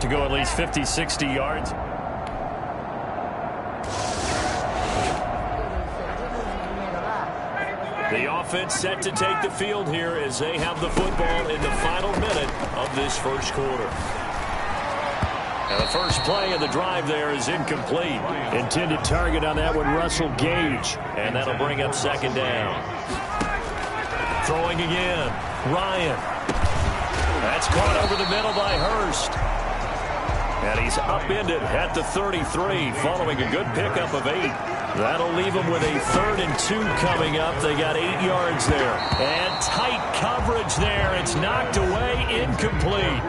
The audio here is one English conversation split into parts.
to go at least 50, 60 yards. The offense set to take the field here as they have the football in the final minute of this first quarter. And the first play of the drive there is incomplete. Intended target on that one, Russell Gage. And that'll bring up second down. Throwing again. Ryan. That's caught over the middle by Hurst. And he's upended at the 33 following a good pickup of 8. That'll leave them with a 3rd and 2 coming up. They got 8 yards there. And tight coverage there. It's knocked away, incomplete.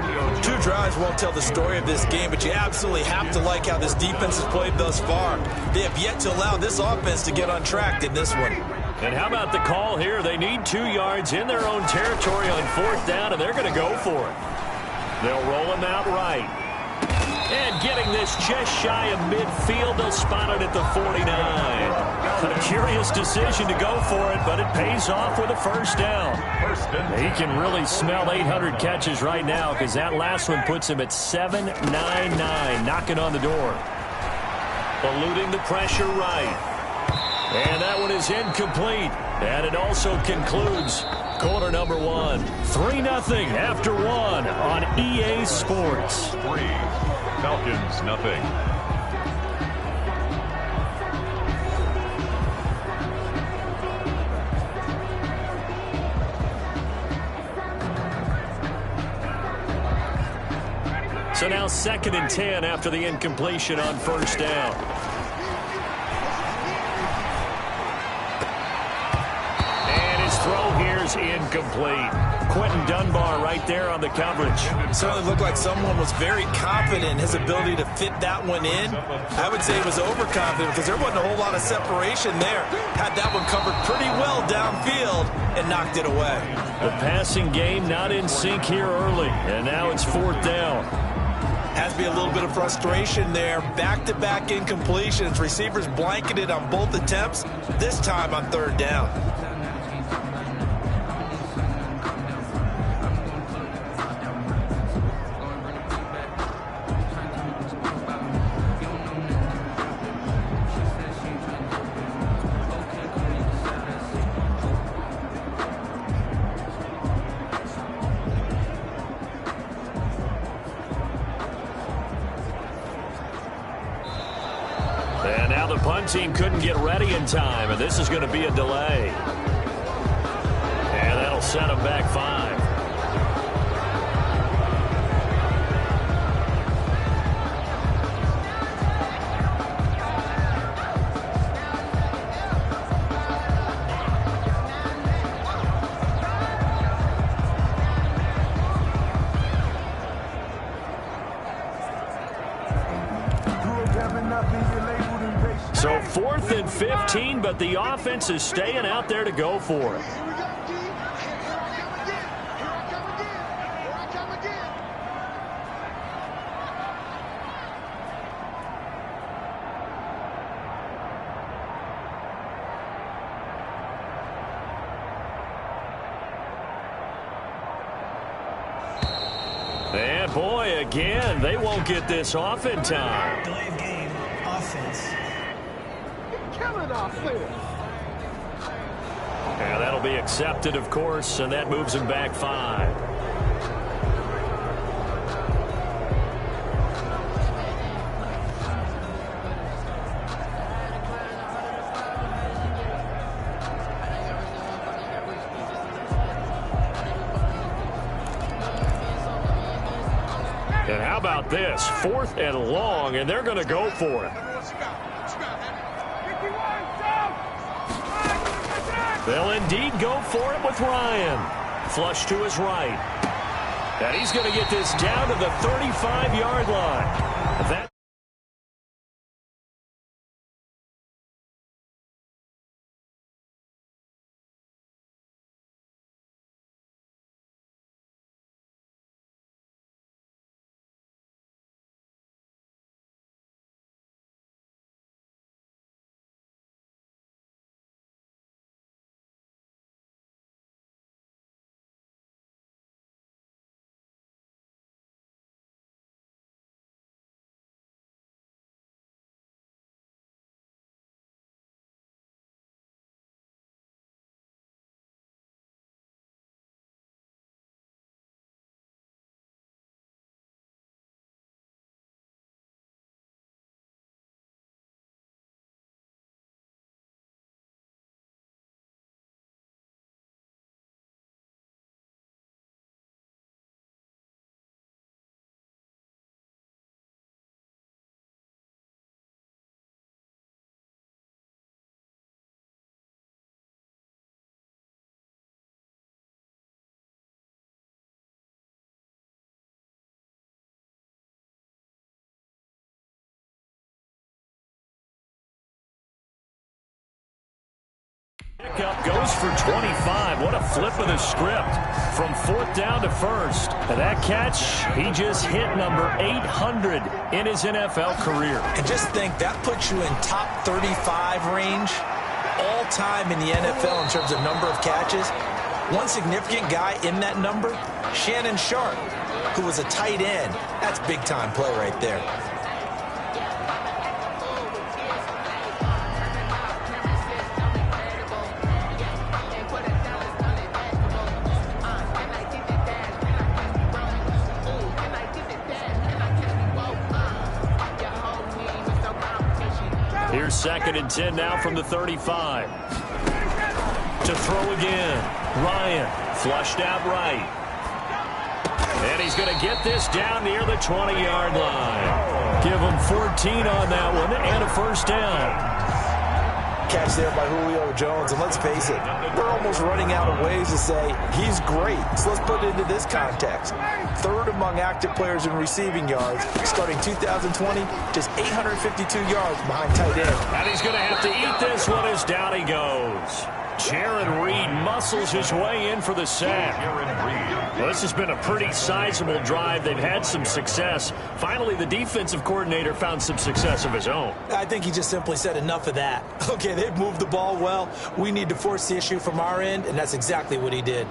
2 drives won't tell the story of this game, but you absolutely have to like how this defense has played thus far. They have yet to allow this offense to get on track in this one. And how about the call here? They need 2 yards in their own territory on 4th down, and they're going to go for it. They'll roll him out right. And getting this just shy of midfield, they'll spot it at the 49. A curious decision to go for it, but it pays off with a first down. He can really smell 800 catches right now because that last one puts him at 799, knocking on the door. Eluding the pressure right. And that one is incomplete. And it also concludes quarter number 1. 3-0 after 1 on EA Sports. 3, Falcons, nothing. So now 2nd and 10 after the incompletion on first down. And his throw here is incomplete. Quentin Dunbar right there on the coverage. Certainly looked like someone was very confident in his ability to fit that one in. I would say he was overconfident because there wasn't a whole lot of separation there. Had that one covered pretty well downfield and knocked it away. The passing game not in sync here early, and now it's 4th down. Has to be a little bit of frustration there. Back-to-back incompletions. Receivers blanketed on both attempts, this time on 3rd down. And now the punt team couldn't get ready in time, and this is going to be a delay. And that'll set them back 5. So 4th and 15, but the offense is staying out there to go for it. And boy, again, they won't get this off in time. Delay of game, offense. And that'll be accepted, of course, and that moves him back 5. And how about this? 4th and long, and they're going to go for it. They'll indeed go for it with Ryan. Flush to his right. And he's going to get this down to the 35-yard line. That Pickup goes for 25. What a flip of the script from 4th down to 1st. And that catch, he just hit number 800 in his NFL career. And just think, that puts you in top 35 range all time in the NFL in terms of number of catches. One significant guy in that number, Shannon Sharpe, who was a tight end. That's big-time play right there. Here's 2nd and 10 now from the 35. To throw again. Ryan flushed out right. And he's going to get this down near the 20-yard line. Give him 14 on that one and a 1st down. Catch there by Julio Jones, and let's face it, we're almost running out of ways to say he's great. So let's put it into this context. 3rd among active players in receiving yards, starting 2020, just 852 yards behind tight end. And he's going to have to eat this one as down he goes. Jaron Reed muscles his way in for the sack. Well, this has been a pretty sizable drive. They've had some success. Finally, the defensive coordinator found some success of his own. I think he just simply said enough of that. Okay, they've moved the ball well. We need to force the issue from our end, and that's exactly what he did.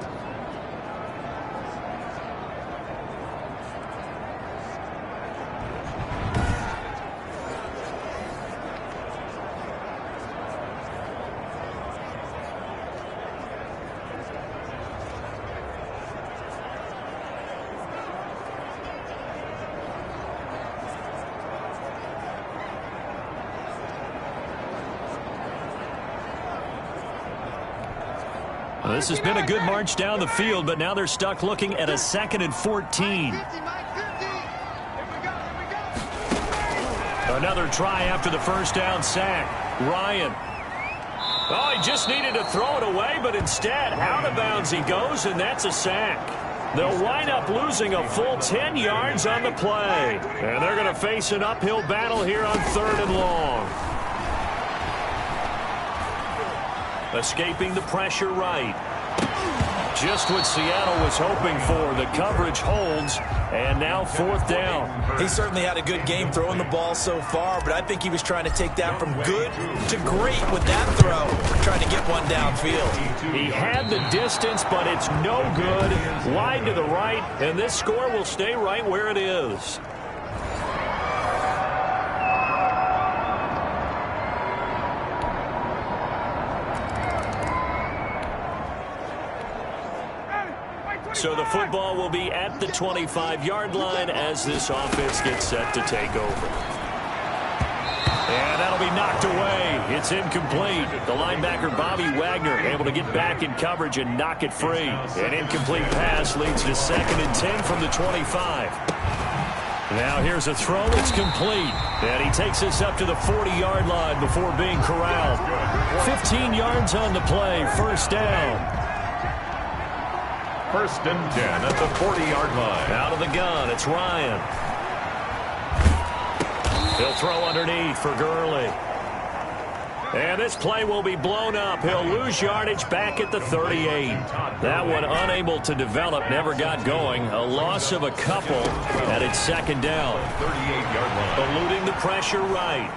This has been a good march down the field, but now they're stuck looking at a 2nd and 14. Another try after the 1st down sack. Ryan. Oh, he just needed to throw it away, but instead, out of bounds he goes, and that's a sack. They'll wind up losing a full 10 yards on the play. And they're going to face an uphill battle here on 3rd and long. Escaping the pressure right. Just what Seattle was hoping for. The coverage holds, and now 4th down. He certainly had a good game throwing the ball so far, but I think he was trying to take that from good to great with that throw, trying to get one downfield. He had the distance, but it's no good. Wide to the right, and this score will stay right where it is. So the football will be at the 25-yard line as this offense gets set to take over. And that'll be knocked away. It's incomplete. The linebacker, Bobby Wagner, able to get back in coverage and knock it free. An incomplete pass leads to 2nd and 10 from the 25. Now here's a throw. It's complete. And he takes us up to the 40-yard line before being corralled. 15 yards on the play. 1st down. 1st and 10 at the 40-yard line. Out of the gun, it's Ryan. He'll throw underneath for Gurley. And this play will be blown up. He'll lose yardage back at the 38. That one unable to develop, never got going. A loss of a couple, and it's 2nd down. 38-yard line. Eluding the pressure right.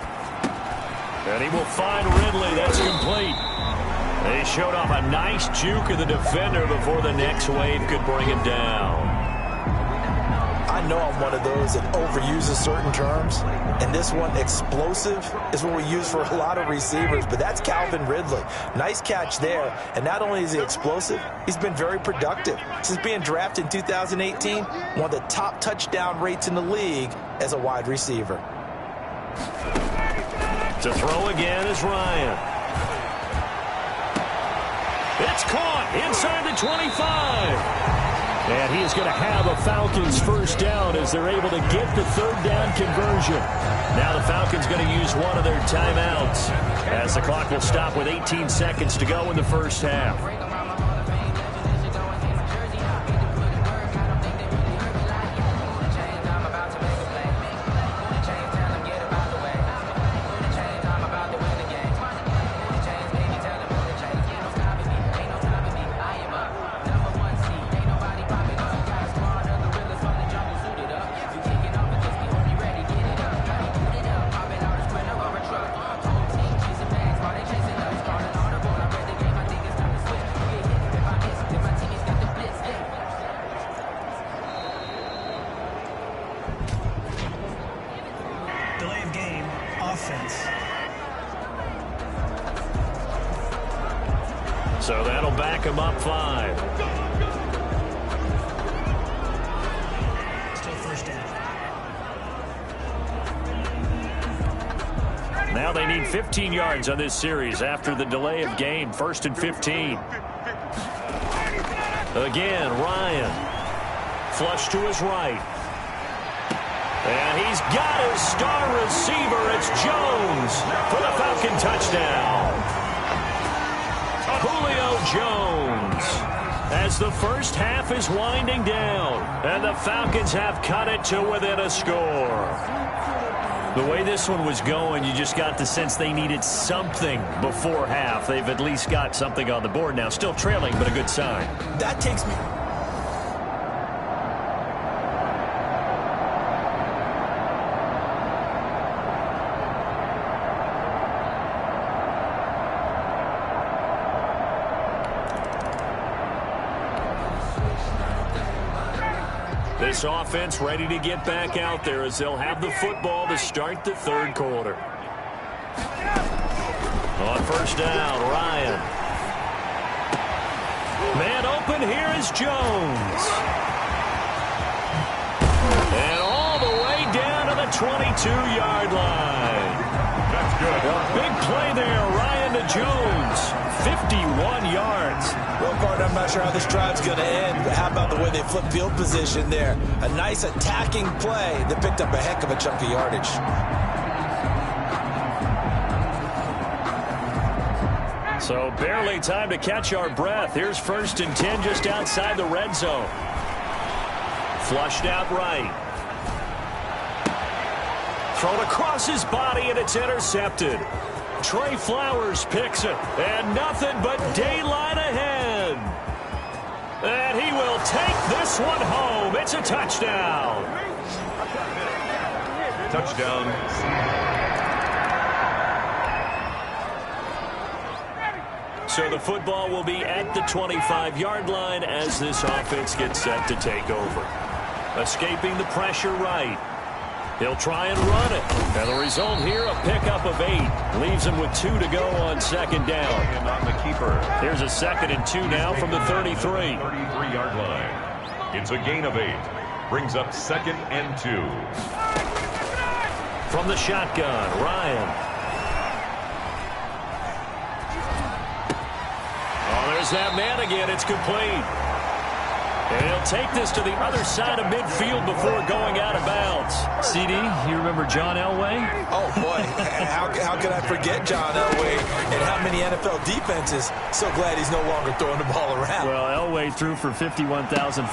And he will find Ridley. That's complete. They showed off a nice juke of the defender before the next wave could bring him down. I know I'm one of those that overuses certain terms, and this one, explosive, is what we use for a lot of receivers, but that's Calvin Ridley. Nice catch there, and not only is he explosive, he's been very productive. Since being drafted in 2018, one of the top touchdown rates in the league as a wide receiver. To throw again is Ryan. It's caught inside the 25. And he is going to have a Falcons 1st down as they're able to get the 3rd down conversion. Now the Falcons going to use one of their timeouts as the clock will stop with 18 seconds to go in the 1st half. offense. So that'll back him up 5. Still first down. Now they need 15 yards on this series after the delay of game. 1st and 15. Again, Ryan. Flush to his right. And he's got his star receiver. It's Jones for the Falcon touchdown. Julio Jones. As the first half is winding down, and the Falcons have cut it to within a score. The way this one was going, you just got the sense they needed something before half. They've at least got something on the board now. Still trailing, but a good sign. That takes me... This offense ready to get back out there as they'll have the football to start the 3rd quarter. On first down, Ryan. Man open, here is Jones. And all the way down to the 22-yard line. That's good. A big play there, Ryan to Jones. 51 yards. Well, Bart, I'm not sure how this drive's going to end, but how about the way they flip field position there? A nice attacking play that picked up a heck of a chunk of yardage. So barely time to catch our breath. Here's 1st and 10 just outside the red zone. Flushed out right. Thrown across his body, and it's intercepted. Trey Flowers picks it, and nothing but daylight ahead. And he will take this one home. It's a touchdown. Touchdown. So the football will be at the 25-yard line as this offense gets set to take over. Escaping the pressure right. He'll try and run it. And the result here, a pickup of 8. Leaves him with 2 to go on 2nd down. And on the keeper. Here's a 2nd and 2 now from the 33. 33-yard line. It's a gain of 8. Brings up 2nd and 2. From the shotgun, Ryan. Oh, there's that man again. It's complete. And he'll take this to the other side of midfield before going out of bounds. CD, you remember John Elway? Oh, boy. How could I forget John Elway and how many NFL defenses? So glad he's no longer throwing the ball around. Well, Elway threw for 51,475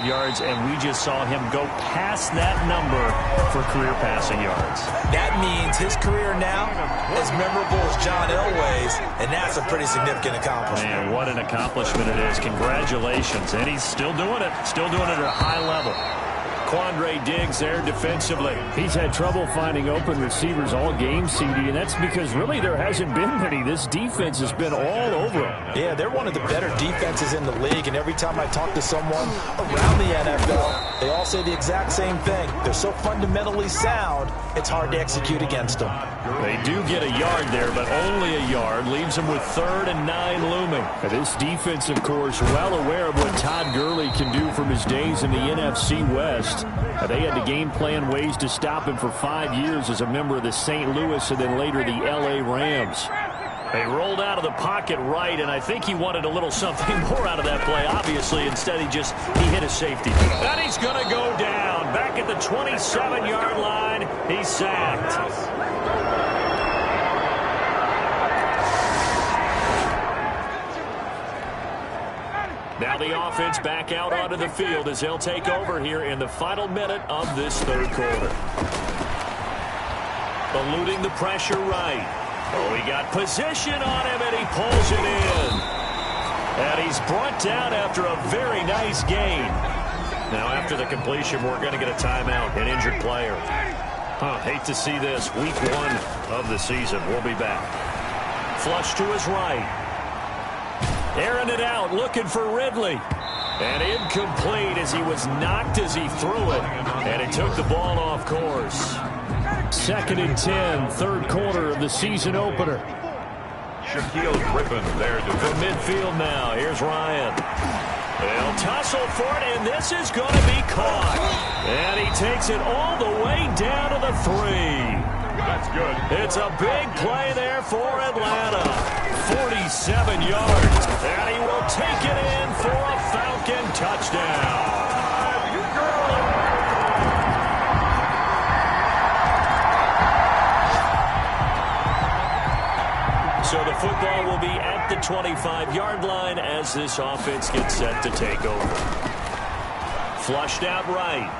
yards, and we just saw him go past that number for career passing yards. That means his career now as memorable as John Elway's, and that's a pretty significant accomplishment. Man, what an accomplishment it is. Congratulations. And he's still doing it. Still doing it at a high level. Quandre Diggs there defensively. He's had trouble finding open receivers all game, CD, and that's because really there hasn't been many. This defense has been all over him. Yeah, they're one of the better defenses in the league, and every time I talk to someone around the NFL, they all say the exact same thing. They're so fundamentally sound, it's hard to execute against them. They do get a yard there, but only a yard. Leaves them with 3rd and 9 looming. This defense, of course, well aware of what Todd Gurley can do from his days in the NFC West. They had to game plan ways to stop him for 5 years as a member of the St. Louis and then later the L.A. Rams. They rolled out of the pocket right, and I think he wanted a little something more out of that play. Obviously, instead he hit a safety. And he's going to go down. Back at the 27-yard line, he's sacked. Now the offense back out onto the field as they'll take over here in the final minute of this 3rd quarter. Eluding the pressure right. Oh, he got position on him, and he pulls it in. And he's brought down after a very nice gain. Now, after the completion, we're going to get a timeout, an injured player. Hate to see this. Week 1 of the season. We'll be back. Flush to his right. Airing it out, looking for Ridley. And incomplete as he was knocked as he threw it. And it took the ball off course. 2nd and 10, third quarter of the season opener. Shaquille Griffin there to from midfield now. Here's Ryan. They'll tussle for it, and this is going to be caught. And he takes it all the way down to the 3. That's good. It's a big play there for Atlanta. 47 yards. And he will take it in for a Falcon touchdown. So the football will be at the 25-yard line as this offense gets set to take over. Flushed out right.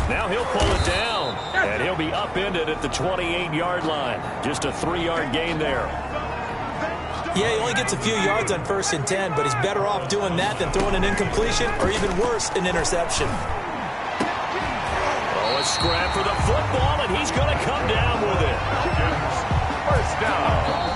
Now he'll pull it down, and he'll be upended at the 28-yard line. Just a 3-yard gain there. Yeah, he only gets a few yards on 1st and 10, but he's better off doing that than throwing an incompletion or even worse, an interception. Oh, a scrap for the football, and he's going to come down with it. First down.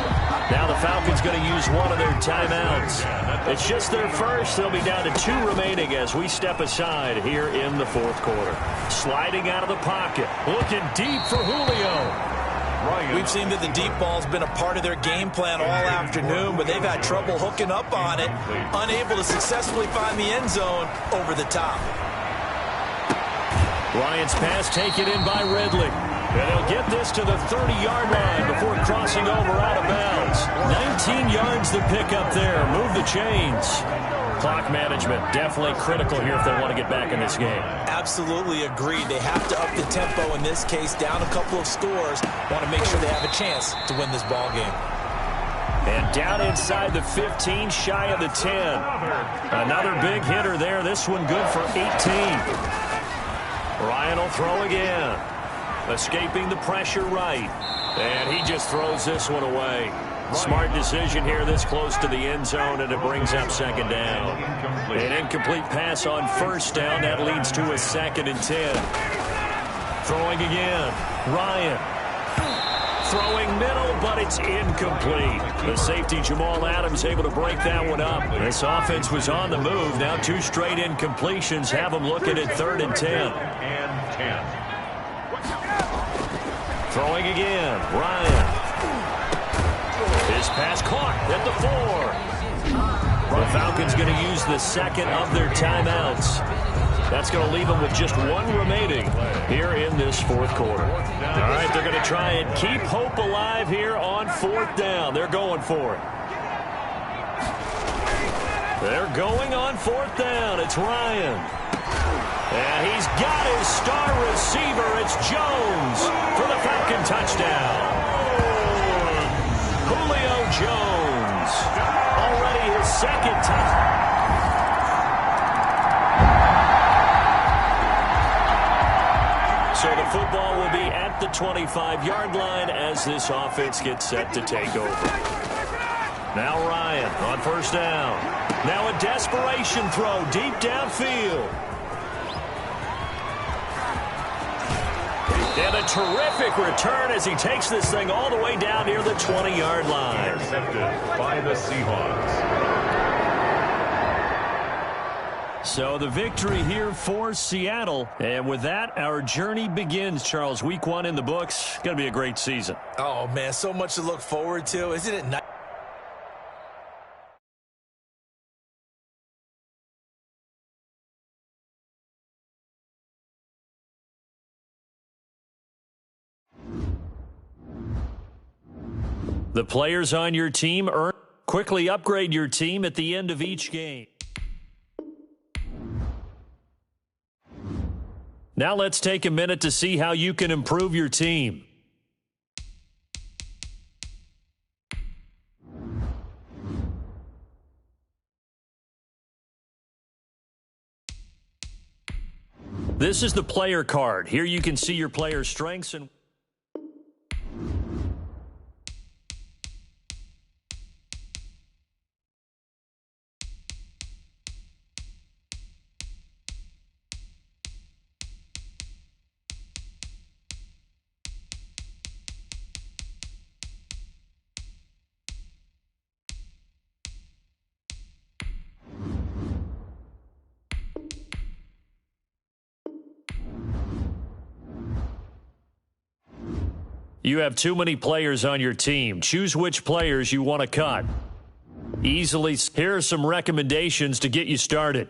Now the Falcons going to use one of their timeouts. It's just their first. They'll be down to 2 remaining as we step aside here in the 4th quarter. Sliding out of the pocket. Looking deep for Julio. We've seen that the deep ball's been a part of their game plan all afternoon, but they've had trouble hooking up on it, unable to successfully find the end zone over the top. Ryan's pass taken in by Ridley. And he'll get this to the 30-yard line before crossing over out of bounds. 19 yards to pick up there. Move the chains. Clock management definitely critical here if they want to get back in this game. Absolutely agreed. They have to up the tempo in this case, down a couple of scores. Want to make sure they have a chance to win this ball game. And down inside the 15, shy of the 10. Another big hitter there. This one good for 18. Ryan will throw again. Escaping the pressure right. And he just throws this one away. Smart decision here this close to the end zone, and it brings up 2nd down. An incomplete pass on 1st down. That leads to a 2nd and 10. Throwing again. Ryan. Throwing middle, but it's incomplete. The safety, Jamal Adams, able to break that one up. This offense was on the move. Now 2 straight incompletions have them looking at 3rd and 10. Throwing again, Ryan. His pass caught at the 4. The Falcons going to use the 2nd of their timeouts. That's going to leave them with just 1 remaining here in this 4th quarter. All right, they're going to try and keep hope alive here on 4th down. They're going for it. They're going on 4th down. It's Ryan. And he's got his star receiver. It's Jones for the Falcon touchdown. Julio Jones. Already his 2nd touchdown. So the football will be at the 25-yard line as this offense gets set to take over. Now Ryan on 1st down. Now a desperation throw deep downfield. And a terrific return as he takes this thing all the way down near the 20-yard line. Intercepted by the Seahawks. So the victory here for Seattle. And with that, our journey begins, Charles. Week 1 in the books. Going to be a great season. Oh, man, so much to look forward to. Isn't it nice? The players on your team quickly upgrade your team at the end of each game. Now let's take a minute to see how you can improve your team. This is the player card. Here you can see your player's strengths and You have too many players on your team. Choose which players you want to cut. Here are some recommendations to get you started.